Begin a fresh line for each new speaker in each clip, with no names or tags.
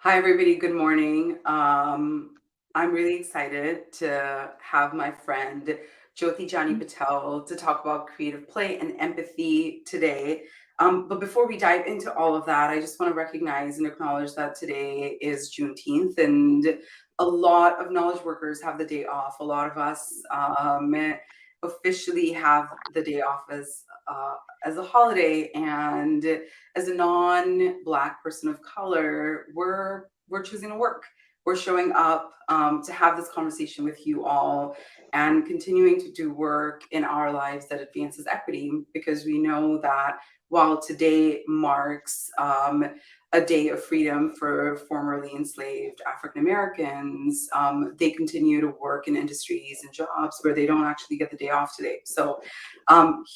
Hi, everybody. Good morning. I'm really excited to have my friend Jyoti Jani Patel to talk about creative play and empathy today. But before we dive into all of that, I just want to recognize and acknowledge that today is Juneteenth, and a lot of knowledge workers have the day off. A lot of us officially have the day off as a holiday, and as a non-Black person of color, we're choosing to work. We're showing up to have this conversation with you all and continuing to do work in our lives that advances equity, because we know that while today marks a day of freedom for formerly enslaved African Americans, they continue to work in industries and jobs where they don't actually get the day off today. So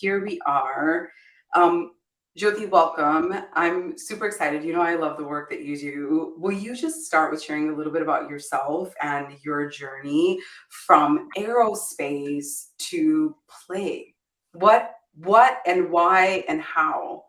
here we are. Um, Jyoti, welcome. I'm super excited. You know, I love the work that you do. Will you just start with sharing a little bit about yourself and your journey from aerospace to play? What and why and how?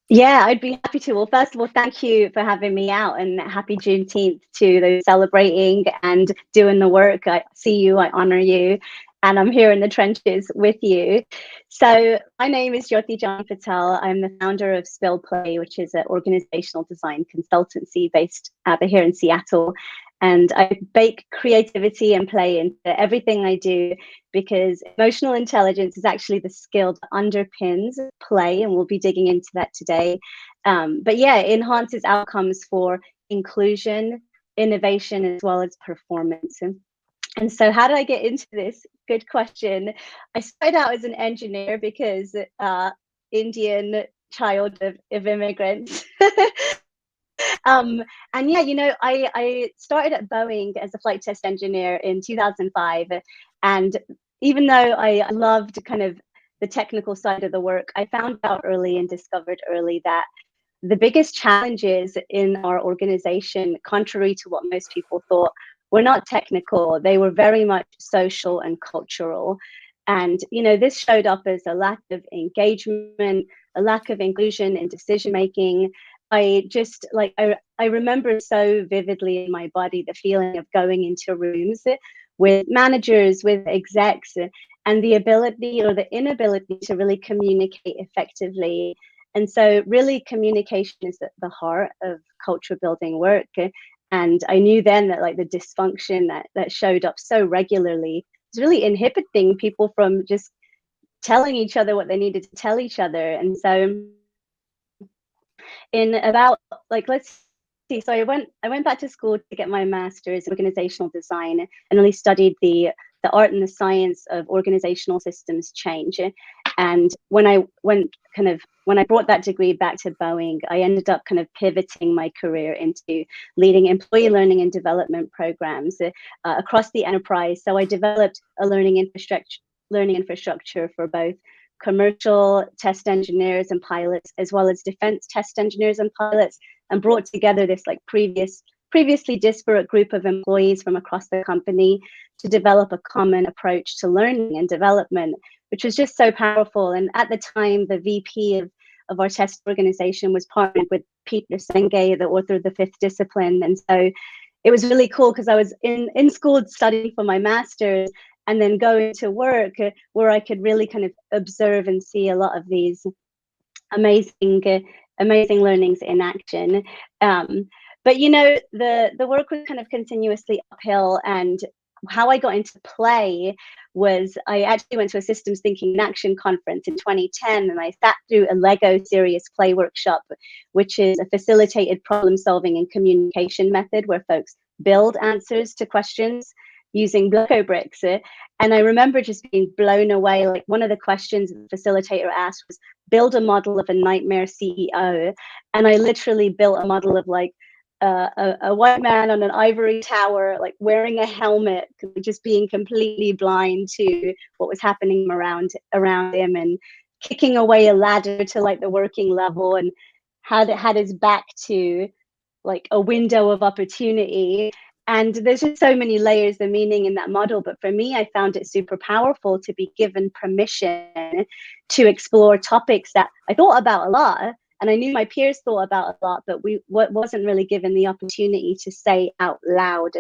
Yeah, I'd be happy to. Well, first of all, thank you for having me out, and happy Juneteenth to those celebrating and doing the work. I see you, I honor you, and I'm here in the trenches with you. So, my name is Jyoti Jani Patel. I'm the founder of Spill Play, which is an organizational design consultancy based out here in Seattle. And I bake creativity and play into everything I do, because emotional intelligence is actually the skill that underpins play, and we'll be digging into that today. But yeah, it enhances outcomes for inclusion, innovation, as well as performance. And so, how did I get into this? Good question. I started out as an engineer because Indian child of immigrants. And yeah, I started at Boeing as a flight test engineer in 2005. And even though I loved kind of the technical side of the work, I found out early and discovered early that the biggest challenges in our organization, contrary to what most people thought, were not technical. They were very much social and cultural. And, this showed up as a lack of engagement, a lack of inclusion in decision making. I remember so vividly in my body the feeling of going into rooms with managers, with execs, and the ability or the inability to really communicate effectively. And so really communication is at the heart of culture building work. And I knew then that like the dysfunction that showed up so regularly was really inhibiting people from just telling each other what they needed to tell each other. And so in about like let's see, so I went back to school to get my master's in organizational design, and really studied the art and the science of organizational systems change. And when I brought that degree back to Boeing, I ended up kind of pivoting my career into leading employee learning and development programs across the enterprise. So I developed a learning infrastructure for both commercial test engineers and pilots, as well as defense test engineers and pilots, and brought together this like previously disparate group of employees from across the company to develop a common approach to learning and development, which was just so powerful. And at the time, the VP of our test organization was partnered with Peter Senge, the author of The Fifth Discipline. And so it was really cool because I was in school studying for my master's, and then going to work where I could really kind of observe and see a lot of these amazing learnings in action. But the work was kind of continuously uphill, and how I got into play was I actually went to a systems thinking in action conference in 2010, and I sat through a Lego serious play workshop, which is a facilitated problem solving and communication method where folks build answers to questions using Lego bricks. And I remember just being blown away. Like, one of the questions the facilitator asked was, build a model of a nightmare CEO. And I literally built a model of like a white man on an ivory tower, like wearing a helmet, just being completely blind to what was happening around him, and kicking away a ladder to like the working level, and had his back to like a window of opportunity. And there's just so many layers of meaning in that model. But for me, I found it super powerful to be given permission to explore topics that I thought about a lot And I knew my peers thought about a lot, but wasn't really given the opportunity to say out loud.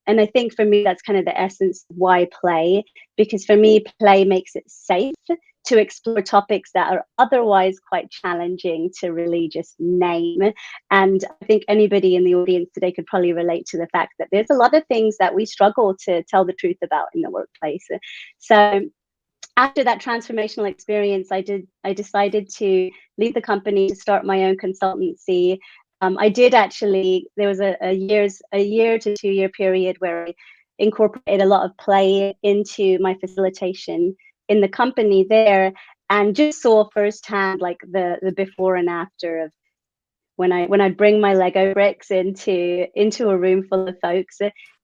And I think for me, that's kind of the essence of why play, because for me, play makes it safe to explore topics that are otherwise quite challenging to really just name. And I think anybody in the audience today could probably relate to the fact that there's a lot of things that we struggle to tell the truth about in the workplace. So after that transformational experience, I decided to leave the company to start my own consultancy. I did actually, there was a year to 2 year period where I incorporated a lot of play into my facilitation in the company there, and just saw firsthand like the before and after of when I'd bring my Lego bricks into a room full of folks.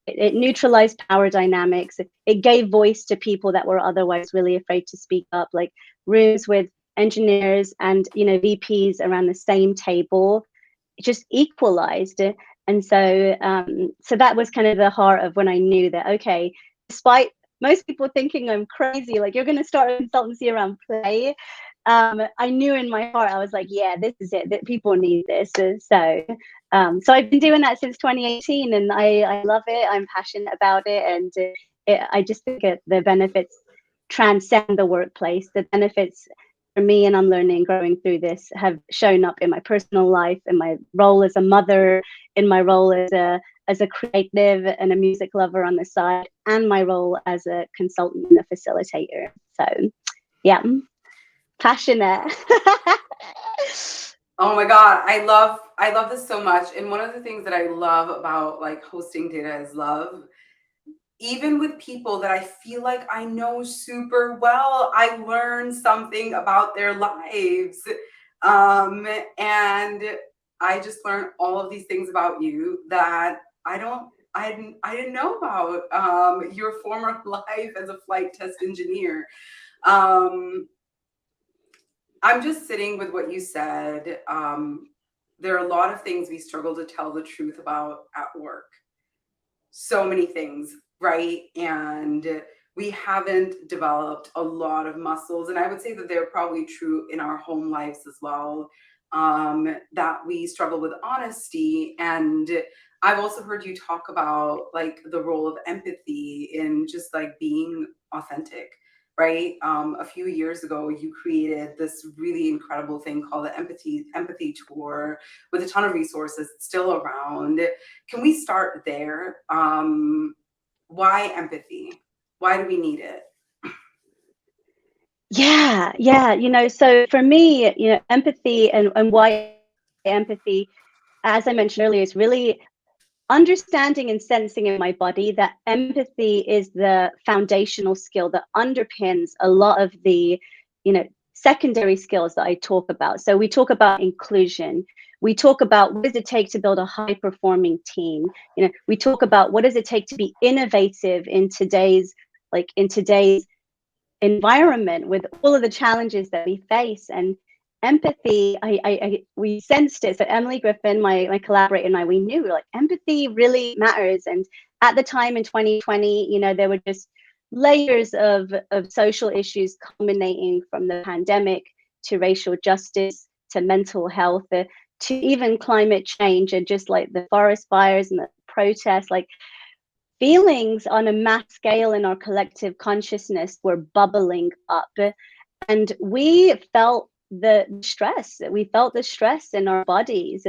It neutralized power dynamics. It gave voice to people that were otherwise really afraid to speak up, like rooms with engineers and VPs around the same table. It just equalized. And so that was kind of the heart of when I knew that, okay, despite most people thinking I'm crazy, like you're going to start a consultancy around play, I knew in my heart, I was like, yeah, this is it, that people need this. So I've been doing that since 2018, and I love it. I'm passionate about it. And I just think the benefits transcend the workplace. The benefits for me, and I'm learning, growing through this, have shown up in my personal life, in my role as a mother, in my role as a creative and a music lover on the side, and my role as a consultant and a facilitator. So yeah, passionate.
Oh my God, I love this so much. And one of the things that I love about like hosting Data is Love, even with people that I feel like I know super well, I learn something about their lives. And I just learned all of these things about you that I didn't know about, your former life as a flight test engineer. Um, I'm just sitting with what you said. There are a lot of things we struggle to tell the truth about at work. So many things, right? And we haven't developed a lot of muscles. And I would say that they're probably true in our home lives as well, that we struggle with honesty. And I've also heard you talk about like the role of empathy in just like being authentic, right? A few years ago, you created this really incredible thing called the empathy tour with a ton of resources. It's still around. Can we start there? Why empathy? Why do we need it?
Yeah. So for me, empathy and why empathy, as I mentioned earlier, is really understanding and sensing in my body that empathy is the foundational skill that underpins a lot of the, secondary skills that I talk about. So we talk about inclusion. We talk about what does it take to build a high performing team. We talk about what does it take to be innovative in today's environment with all of the challenges that we face. And empathy, we sensed it. So Emily Griffin, my collaborator, and I, we knew like empathy really matters. And at the time in 2020, there were just layers of social issues culminating from the pandemic to racial justice to mental health, to even climate change, and just like the forest fires and the protests, like feelings on a mass scale in our collective consciousness were bubbling up. And we felt the stress in our bodies.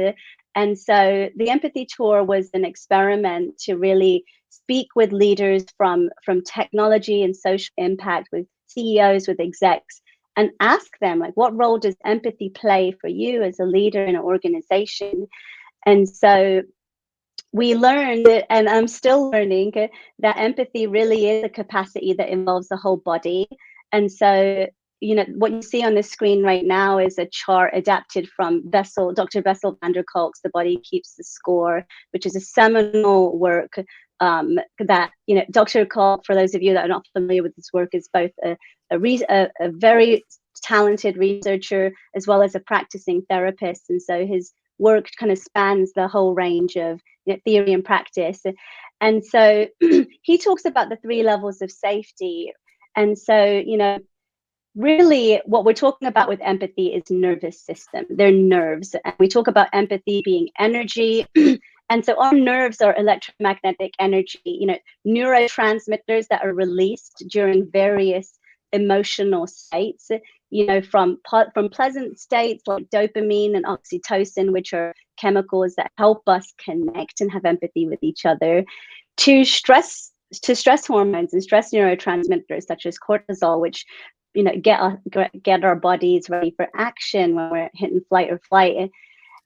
And so the empathy tour was an experiment to really speak with leaders from technology and social impact, with CEOs, with execs, and ask them like, what role does empathy play for you as a leader in an organization? And so we learned, and I'm still learning, that empathy really is a capacity that involves the whole body. And so, what you see on the screen right now is a chart adapted from Dr. Bessel van der Kolk's The Body Keeps the Score, which is a seminal work, that, Dr. Kolk, for those of you that are not familiar with this work, is both a very talented researcher as well as a practicing therapist. And so his work kind of spans the whole range of theory and practice. And so he talks about the 3 levels of safety. And so, really what we're talking about with empathy is nervous system. They're nerves. And we talk about empathy being energy. And so our nerves are electromagnetic energy, neurotransmitters that are released during various emotional states, from pleasant states like dopamine and oxytocin, which are chemicals that help us connect and have empathy with each other, to stress hormones and stress neurotransmitters such as cortisol, which get our bodies ready for action when we're hitting flight or flight.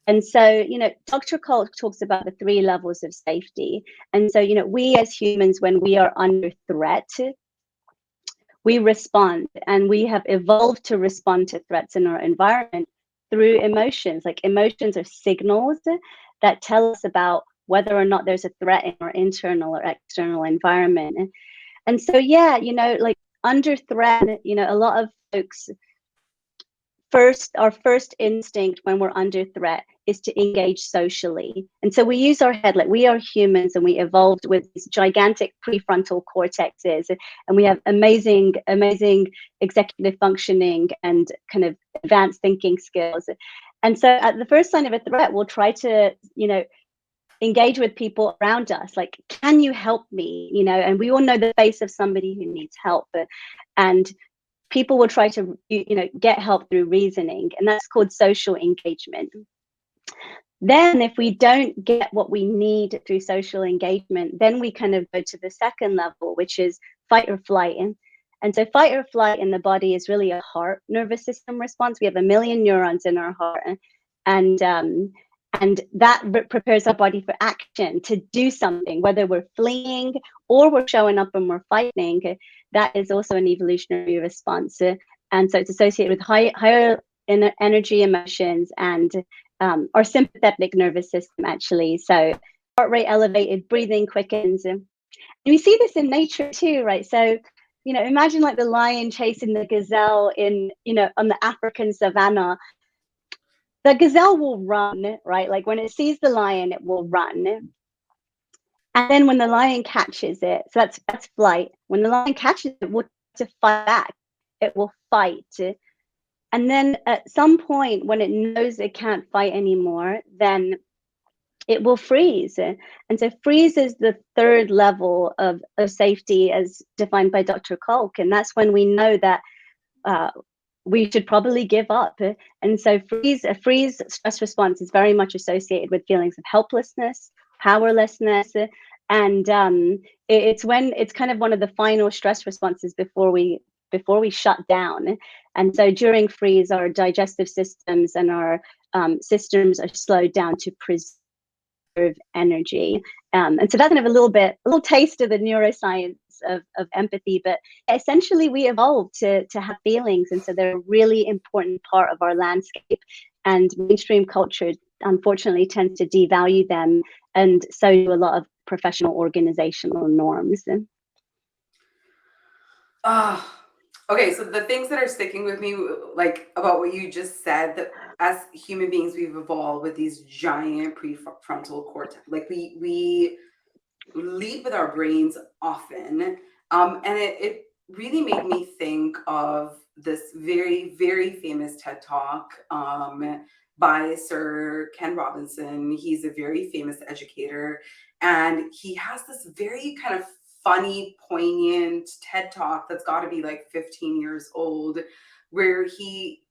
And so, Dr. Cole talks about the 3 levels of safety. And so, we as humans, when we are under threat, we respond, and we have evolved to respond to threats in our environment through emotions. Like, emotions are signals that tell us about whether or not there's a threat in our internal or external environment. And so, yeah, like under threat, a lot of folks, our first instinct when we're under threat is to engage socially. And so we use our head, like we are humans and we evolved with these gigantic prefrontal cortexes, and we have amazing executive functioning and kind of advanced thinking skills. And so at the first sign of a threat, we'll try to, engage with people around us, like, can you help me? And we all know the face of somebody who needs help. And people will try to get help through reasoning, and that's called social engagement. Then if we don't get what we need through social engagement, then we kind of go to the second level, which is fight or flight. And so fight or flight in the body is really a heart nervous system response. We have 1 million neurons in our heart, and that prepares our body for action, to do something, whether we're fleeing or we're showing up and we're fighting. That is also an evolutionary response. And so it's associated with higher energy emotions and our sympathetic nervous system, actually. So heart rate elevated, breathing quickens. And we see this in nature too, right? So, imagine like the lion chasing the gazelle on the African savannah. The gazelle will run, right? Like when it sees the lion, it will run. And then when the lion catches it, so that's flight. When the lion catches it, it will to fight back. It will fight. And then at some point, when it knows it can't fight anymore, then it will freeze. And so freeze is the 3rd level of safety as defined by Dr. Kolk. And that's when we know that we should probably give up. And so a freeze stress response is very much associated with feelings of helplessness, powerlessness, and it's kind of one of the final stress responses before we shut down. And so during freeze, our digestive systems and our systems are slowed down to preserve energy. And so that's kind of a little taste of the neuroscience of empathy, but essentially we evolved to have feelings, and so they're a really important part of our landscape, and mainstream culture unfortunately tends to devalue them, and so do a lot of professional organizational norms.
Okay, so the things that are sticking with me, like about what you just said, that as human beings, we've evolved with these giant prefrontal cortex. Like we lead with our brains often. And it really made me think of this very, very famous TED Talk by Sir Ken Robinson. He's a very famous educator, and he has this very kind of funny, poignant TED Talk that's got to be like 15 years old, where he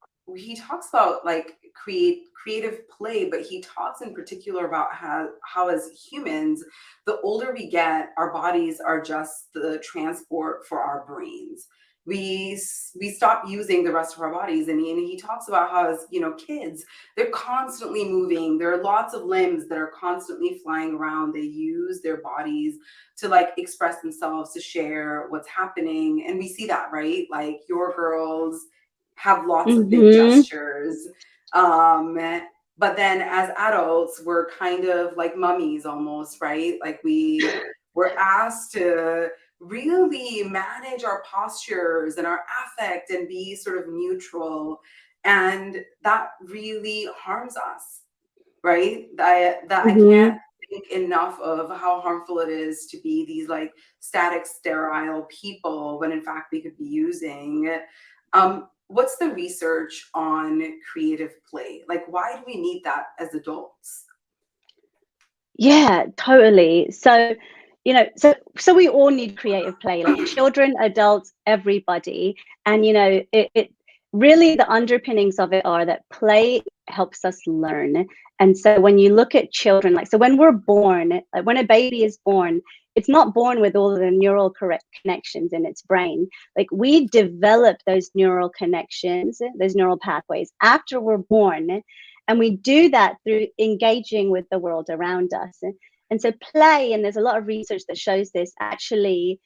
talks about like creative play, but he talks in particular about how as humans, the older we get, our bodies are just the transport for our brains. We stop using the rest of our bodies, and he talks about how as kids, they're constantly moving. There are lots of limbs that are constantly flying around. They use their bodies to like express themselves, to share what's happening, and we see that, right? Like your girls have lots of big
Mm-hmm.
gestures. Um, but then as adults, we're kind of like mummies almost, right? Like we're asked to really manage our postures and our affect and be sort of neutral. And that really harms us, right? That I can't
Mm-hmm.
think enough of how harmful it is to be these like static, sterile people when in fact we could be using What's the research on creative play? Like, why do we need that as adults?
Yeah, totally. So, so we all need creative play, like children, adults, everybody. And it really, the underpinnings of it are that play helps us learn. And so when you look at children, like, so when we're born, like when a baby is born, it's not born with all of the neural correct connections in its brain. Like, we develop those neural connections, those neural pathways after we're born, and we do that through engaging with the world around us. And so play, and there's a lot of research that shows this, actually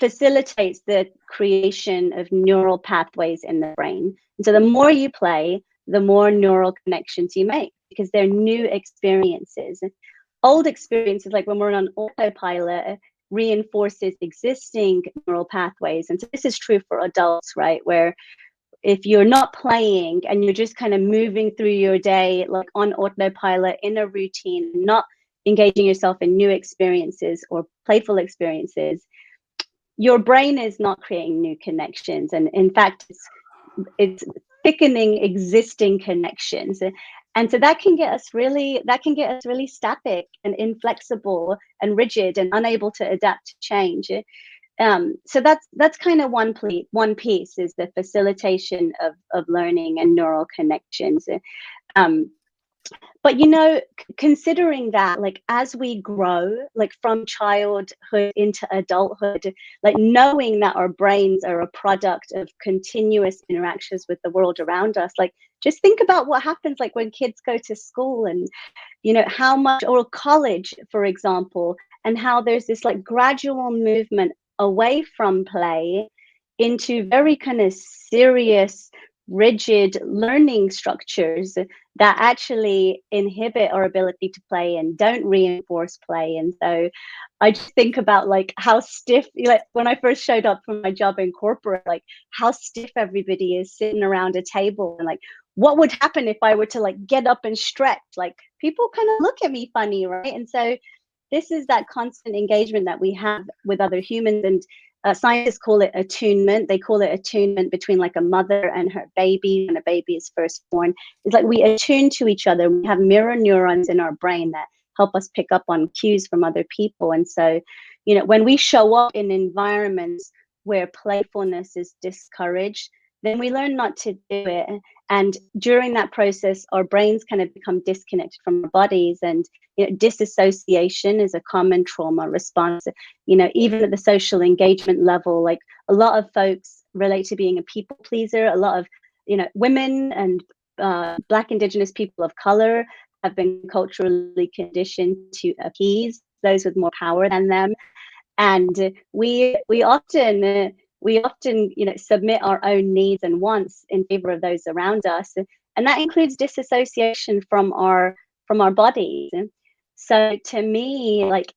facilitates the creation of neural pathways in the brain. And so the more you play, the more neural connections you make, because they're new experiences. Old experiences, like when we're on autopilot, reinforces existing neural pathways. And so this is true for adults, right? Where if you're not playing and you're just kind of moving through your day like on autopilot in a routine, not engaging yourself in new experiences or playful experiences, your brain is not creating new connections, and in fact it's thickening existing connections. And so that can get us really static and inflexible and rigid and unable to adapt to change. So that's kind of one piece, is the facilitation of learning and neural connections. Um, but considering that, like, as we grow, like from childhood into adulthood, like knowing that our brains are a product of continuous interactions with the world around us, like just think about what happens like when kids go to school, and how much, or college for example, and how there's this like gradual movement away from play into very kind of serious, rigid learning structures that actually inhibit our ability to play and don't reinforce play. And so I just think about like how stiff, like when I first showed up for my job in corporate, like how stiff everybody is sitting around a table, and like what would happen if I were to like get up and stretch? Like people kind of look at me funny, right? And so this is that constant engagement that we have with other humans. And scientists call it attunement. They call it attunement between like a mother and her baby when a baby is first born. It's like we attune to each other. We have mirror neurons in our brain that help us pick up on cues from other people. And so, when we show up in environments where playfulness is discouraged, then we learn not to do it. And during that process, our brains kind of become disconnected from our bodies. And disassociation is a common trauma response. Even at the social engagement level, like a lot of folks relate to being a people pleaser. A lot of women and Black, Indigenous people of color have been culturally conditioned to appease those with more power than them. And we often submit our own needs and wants in favor of those around us, and that includes disassociation from our bodies. So to me, like,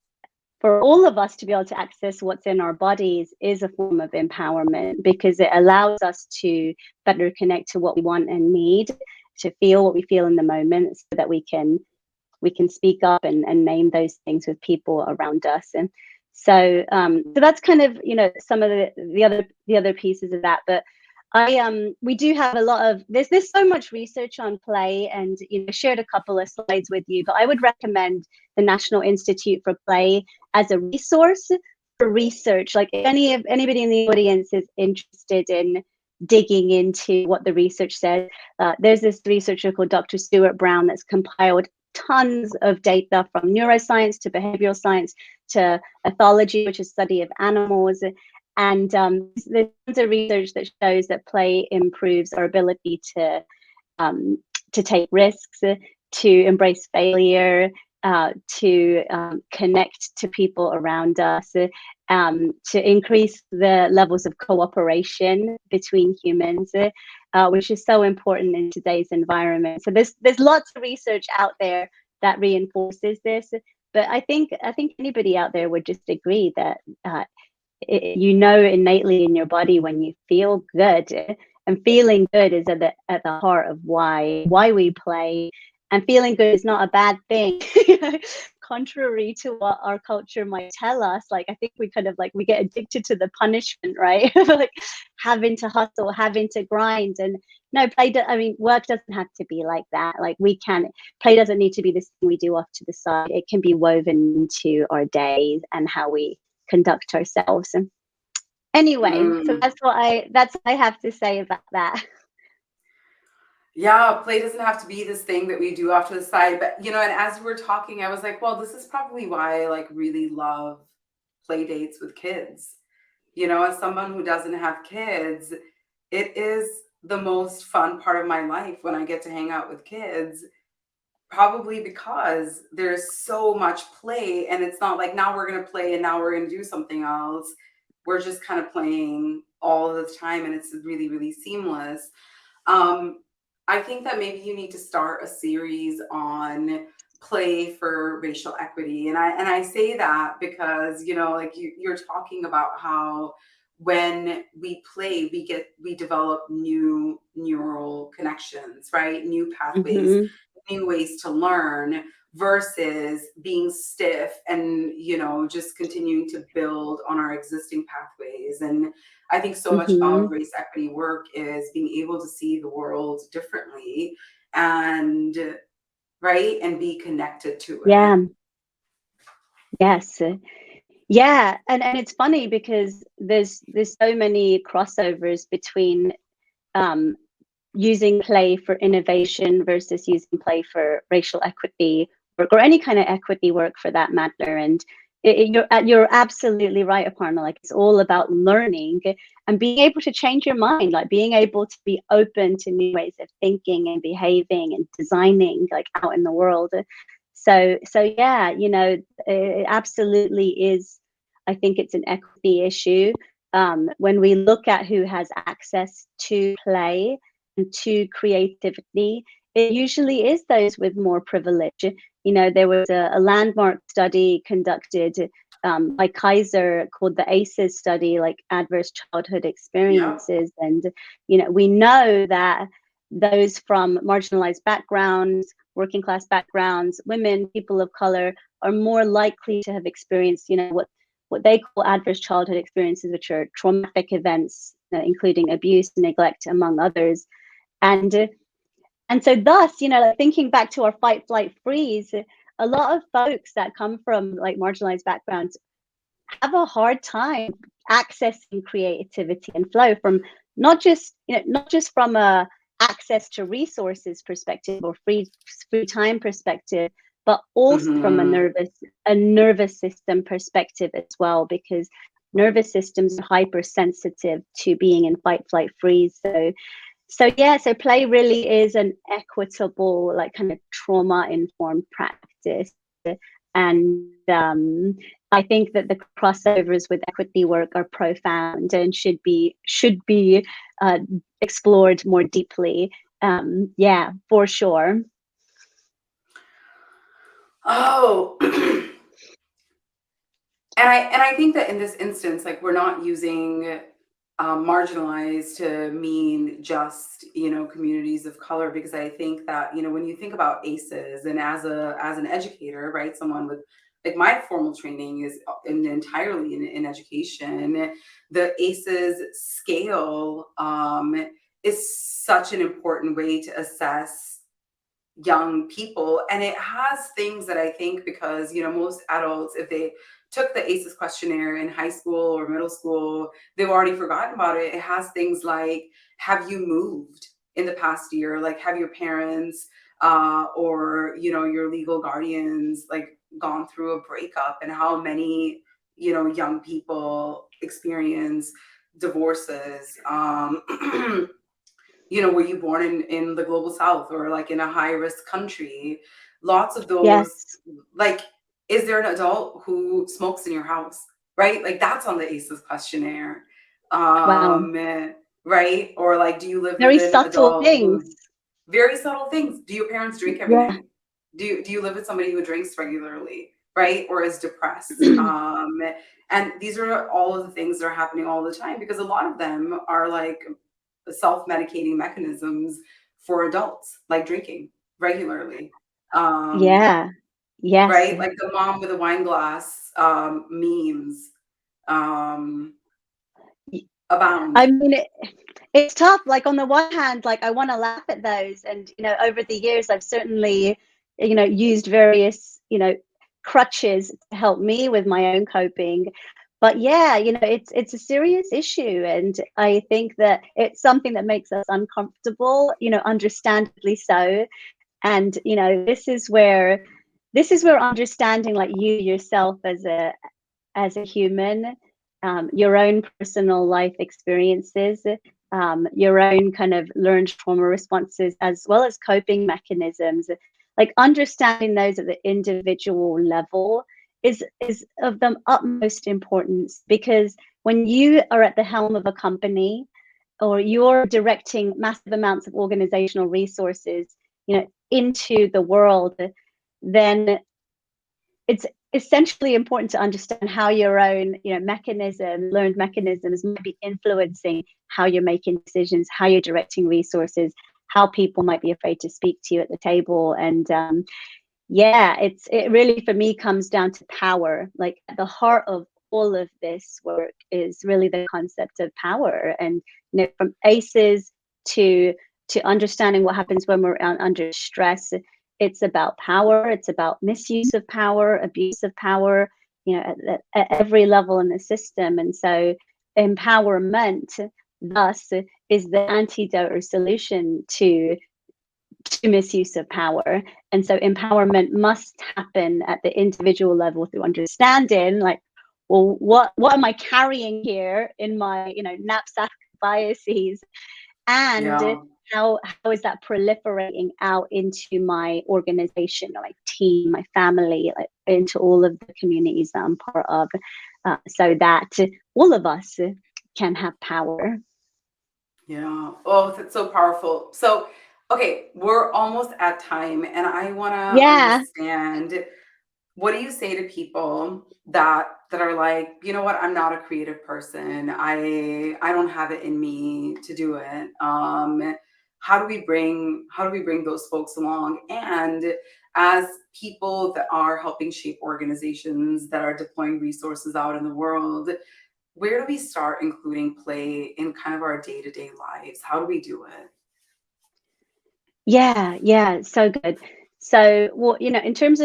for all of us to be able to access what's in our bodies is a form of empowerment, because it allows us to better connect to what we want and need, to feel what we feel in the moment, so that we can speak up and name those things with people around us. And so that's kind of some of the other pieces of that. But we do have a lot of there's so much research on play, and shared a couple of slides with you, but I would recommend the National Institute for Play as a resource for research. Like, if anybody in the audience is interested in digging into what the research says, there's this researcher called Dr. Stuart Brown that's compiled tons of data from neuroscience to behavioral science to ethology, which is study of animals. And there's tons of research that shows that play improves our ability to take risks, to embrace failure, to connect to people around us, to increase the levels of cooperation between humans, which is so important in today's environment. So there's lots of research out there that reinforces this. But I think anybody out there would just agree that innately in your body when you feel good, and feeling good is at the heart of why we play. And feeling good is not a bad thing. contrary to what our culture might tell us. Like, I think we kind of like, we get addicted to the punishment, right? Like having to hustle, having to grind. And no, I mean, work doesn't have to be like that. Like play doesn't need to be this thing we do off to the side. It can be woven into our days and how we conduct ourselves. And anyway, so
Mm.
that's what I have to say about that.
Yeah, play doesn't have to be this thing that we do off to the side. But, and as we were talking, I was like, well, this is probably why I like really love play dates with kids. As someone who doesn't have kids, it is the most fun part of my life when I get to hang out with kids, probably because there's so much play and it's not like now we're going to play and now we're going to do something else. We're just kind of playing all the time and it's really, really seamless. Um, I think that maybe you need to start a series on play for racial equity. And I say that because, like you're talking about how when we play, we develop new neural connections, right? New pathways,
Hmm.
new ways to learn versus being stiff and just continuing to build on our existing pathways. And I think so much of
Hmm.
race equity work is being able to see the world differently and right and be connected to it.
Yeah. Yes. Yeah, and it's funny because there's so many crossovers between um, using play for innovation versus using play for racial equity work or any kind of equity work for that matter. And you're absolutely right, Aparna. Like it's all about learning and being able to change your mind, like being able to be open to new ways of thinking and behaving and designing, like out in the world. So yeah, it absolutely is. I think it's an equity issue. When we look at who has access to play and to creativity, it usually is those with more privilege. There was a landmark study conducted by Kaiser called the ACEs study, like adverse childhood
Yep.
experiences. And, we know that those from marginalized backgrounds, working class backgrounds, women, people of color are more likely to have experienced, what they call adverse childhood experiences, which are traumatic events, including abuse, neglect, among others. And and so thus, like thinking back to our fight, flight, freeze, a lot of folks that come from like marginalized backgrounds have a hard time accessing creativity and flow from not just from a access to resources perspective or free time perspective, but also from a
Hmm.
nervous system perspective as well, because nervous systems are hypersensitive to being in fight, flight, freeze. So yeah, so play really is an equitable, like kind of trauma informed practice. And I think that the crossovers with equity work are profound and should be uh, explored more deeply. Yeah, for sure.
Oh, and I think that in this instance, like we're not using marginalized to mean just communities of color, because I think that when you think about ACEs and as an educator, right, someone with like my formal training is entirely in education, the ACEs scale is such an important way to assess young people. And it has things that I think, because most adults, if they took the ACEs questionnaire in high school or middle school, they've already forgotten about it. It has things like, have you moved in the past year? Like, have your parents or your legal guardians like gone through a breakup? And how many young people experience divorces? Were you born in the global south or like in a high risk country? Lots of those.
Yes.
Like, is there an adult who smokes in your house, right? Like that's on the ACEs questionnaire.
Wow.
um right, or like, do you live with
Very
an
subtle
adult
things.
who, very subtle things, do your parents drink every
Yeah.
night? Do you live with somebody who drinks regularly, right, or is depressed? And these are all of the things that are happening all the time, because a lot of them are like self-medicating mechanisms for adults, like drinking regularly. um
Yeah. Yes.
right? Like the mom with the wine glass memes um, abound.
I mean, it's tough. Like on the one hand, like I want to laugh at those, and over the years, I've certainly, used various, crutches to help me with my own coping. But yeah, it's a serious issue, and I think that it's something that makes us uncomfortable. Understandably so. And this is where understanding, like, you yourself as a human, your own personal life experiences, your own kind of learned trauma responses, as well as coping mechanisms, like understanding those at the individual level is of the utmost importance, because when you are at the helm of a company, or you're directing massive amounts of organizational resources, into the world, then it's essentially important to understand how your own, learned mechanisms might be influencing how you're making decisions, how you're directing resources, how people might be afraid to speak to you at the table. And yeah, it really, for me, comes down to power. Like at the heart of all of this work is really the concept of power, and from ACEs to understanding what happens when we're under stress. It's about power. It's about misuse of power, abuse of power, at every level in the system. And so, empowerment, thus, is the antidote or solution to misuse of power. And so empowerment must happen at the individual level through understanding, like, well, what am I carrying here in my, knapsack biases, and
Yeah.
how is that proliferating out into my organization, or my team, my family, like into all of the communities that I'm part of, so that all of us can have power.
Yeah. Oh, that's so powerful. So, okay, we're almost at time, and I want to
Yeah.
understand, what do you say to people that are like, you know what, I'm not a creative person. I don't have it in me to do it. How do we bring those folks along? And as people that are helping shape organizations that are deploying resources out in the world, where do we start including play in kind of our day-to-day lives? How do we do it?
Yeah, yeah, so good. So, well, in terms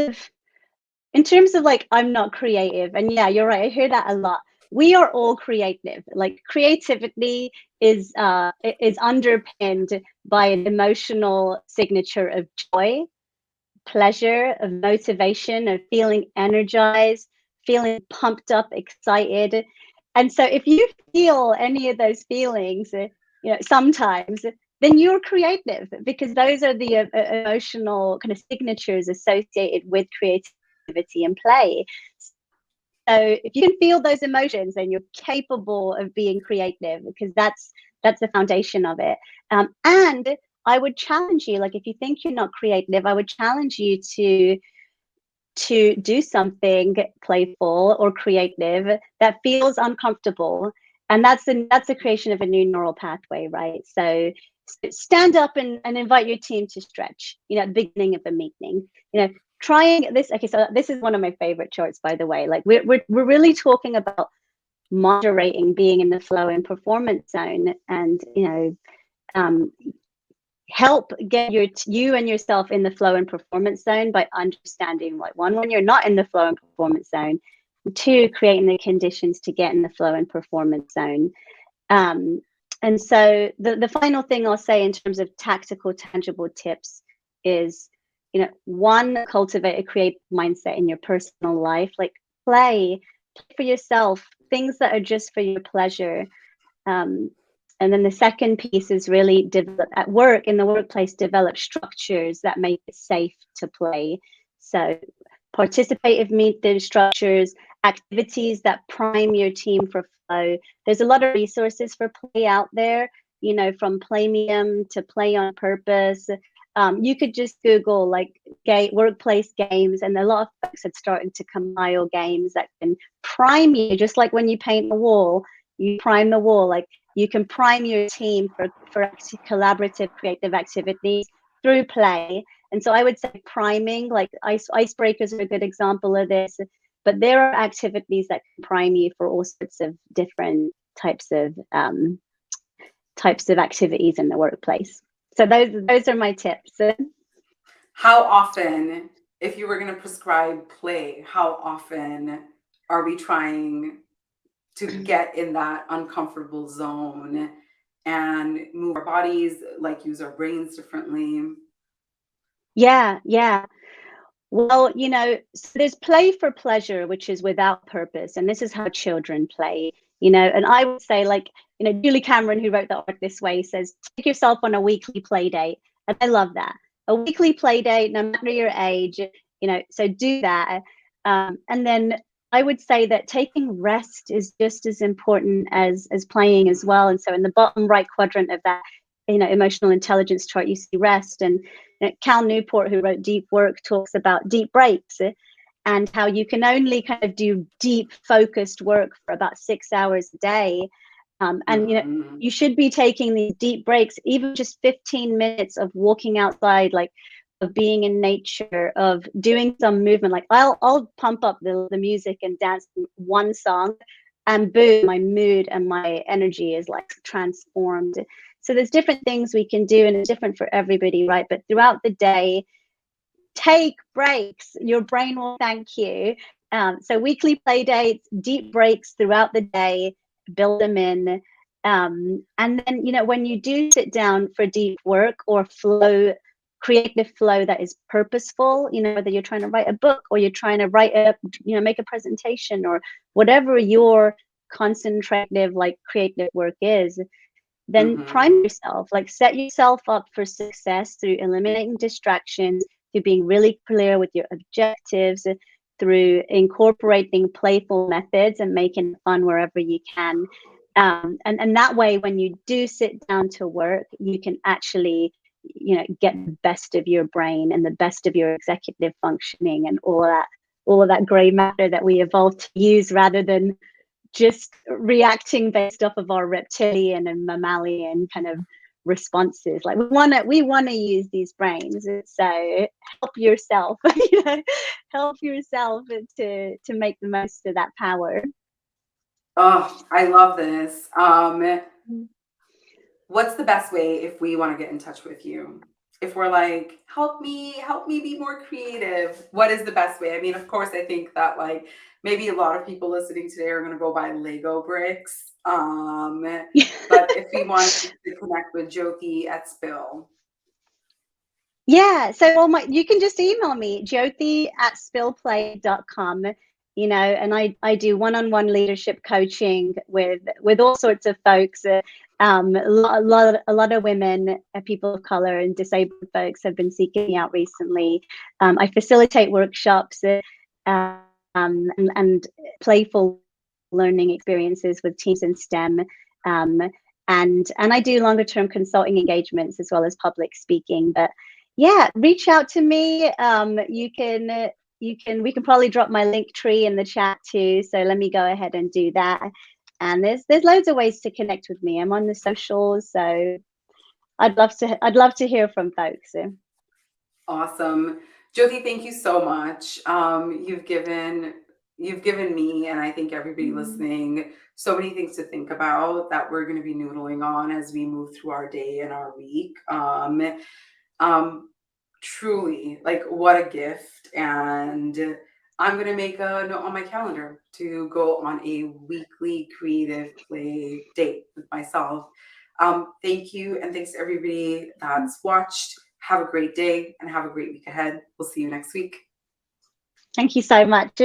of like, I'm not creative, and yeah, you're right. I hear that a lot. We are all creative. Like creativity is underpinned by an emotional signature of joy, pleasure, of motivation, of feeling energized, feeling pumped up, excited. And so if you feel any of those feelings, sometimes, then you're creative, because those are the emotional kind of signatures associated with creativity and play. So if you can feel those emotions, then you're capable of being creative, because that's the foundation of it. And I would challenge you, like if you think you're not creative, I would challenge you to do something playful or creative that feels uncomfortable, and that's the creation of a new neural pathway, right? So stand up and invite your team to stretch, at the beginning of the meeting, trying this. Okay, so this is one of my favorite charts, by the way. Like we're really talking about moderating, being in the flow and performance zone, and um, help get you and yourself in the flow and performance zone by understanding, like, one, when you're not in the flow and performance zone, two, creating the conditions to get in the flow and performance zone. um, and so the final thing I'll say in terms of tactical, tangible tips is, one, cultivate a creative mindset in your personal life. Like play for yourself, things that are just for your pleasure. um, and then the second piece is really develop at work, in the workplace, develop structures that make it safe to play. So participative meeting structures, activities that prime your team for flow. There's a lot of resources for play out there, from Playmium to Play on Purpose. You could just Google like workplace games, and a lot of folks had started to compile games that can prime you, just like when you paint a wall, you prime the wall. Like you can prime your team for collaborative, creative activities through play. And so I would say priming, like icebreakers are a good example of this, but there are activities that can prime you for all sorts of different types of activities in the workplace. So those are my tips.
How often, if you were going to prescribe play, how often are we trying to get in that uncomfortable zone and move our bodies, like use our brains differently?
Yeah, yeah. Well, so there's play for pleasure, which is without purpose, and this is how children play. And I would say, like, Julie Cameron, who wrote The Art This Way, says, take yourself on a weekly play date. And I love that. A weekly play date, no matter your age, so do that. And then I would say that taking rest is just as important as playing as well. And so in the bottom right quadrant of that, emotional intelligence chart, you see rest. And Cal Newport, who wrote Deep Work, talks about deep breaks and how you can only kind of do deep focused work for about 6 hours a day. And you should be taking these deep breaks, even just 15 minutes of walking outside, like of being in nature, of doing some movement. Like I'll pump up the music and dance one song, and boom, my mood and my energy is like transformed. So there's different things we can do, and it's different for everybody, right? But throughout the day, take breaks. Your brain will thank you. So weekly play dates, deep breaks throughout the day, build them in. And then, when you do sit down for deep work or flow, creative flow that is purposeful, whether you're trying to write a book or you're trying to make a presentation or whatever your concentrative, like creative work is, then prime yourself, like set yourself up for success through eliminating distractions, through being really clear with your objectives, through incorporating playful methods and making it fun wherever you can. And that way, when you do sit down to work, you can actually, get the best of your brain and the best of your executive functioning and all of that gray matter that we evolved to use, rather than just reacting based off of our reptilian and mammalian kind of responses. Like we want to use these brains, so help yourself. Help yourself to make the most of that power.
Oh, I love this. What's the best way if we want to get in touch with you? If we're like, help me be more creative. What is the best way? I mean, of course, I think that like maybe a lot of people listening today are going to go buy Lego bricks. But if we want to connect with Jyoti at Spill.
Yeah, so you can just email me, jyoti@spillplay.com. And I do one-on-one leadership coaching with all sorts of folks. A lot of women, people of color, and disabled folks have been seeking me out recently. I facilitate workshops and playful learning experiences with teams in STEM. And I do longer term consulting engagements as well as public speaking. But yeah, reach out to me. We can probably drop my link tree in the chat too. So let me go ahead and do that. And there's loads of ways to connect with me. I'm on the socials, so I'd love to hear from folks.
Awesome. Jyoti, thank you so much. You've given me, and I think everybody listening, so many things to think about that we're going to be noodling on as we move through our day and our week. Truly, like, what a gift. And I'm going to make a note on my calendar to go on a weekly creative play date with myself. Thank you. And thanks to everybody that's watched. Have a great day and have a great week ahead. We'll see you next week.
Thank you so much.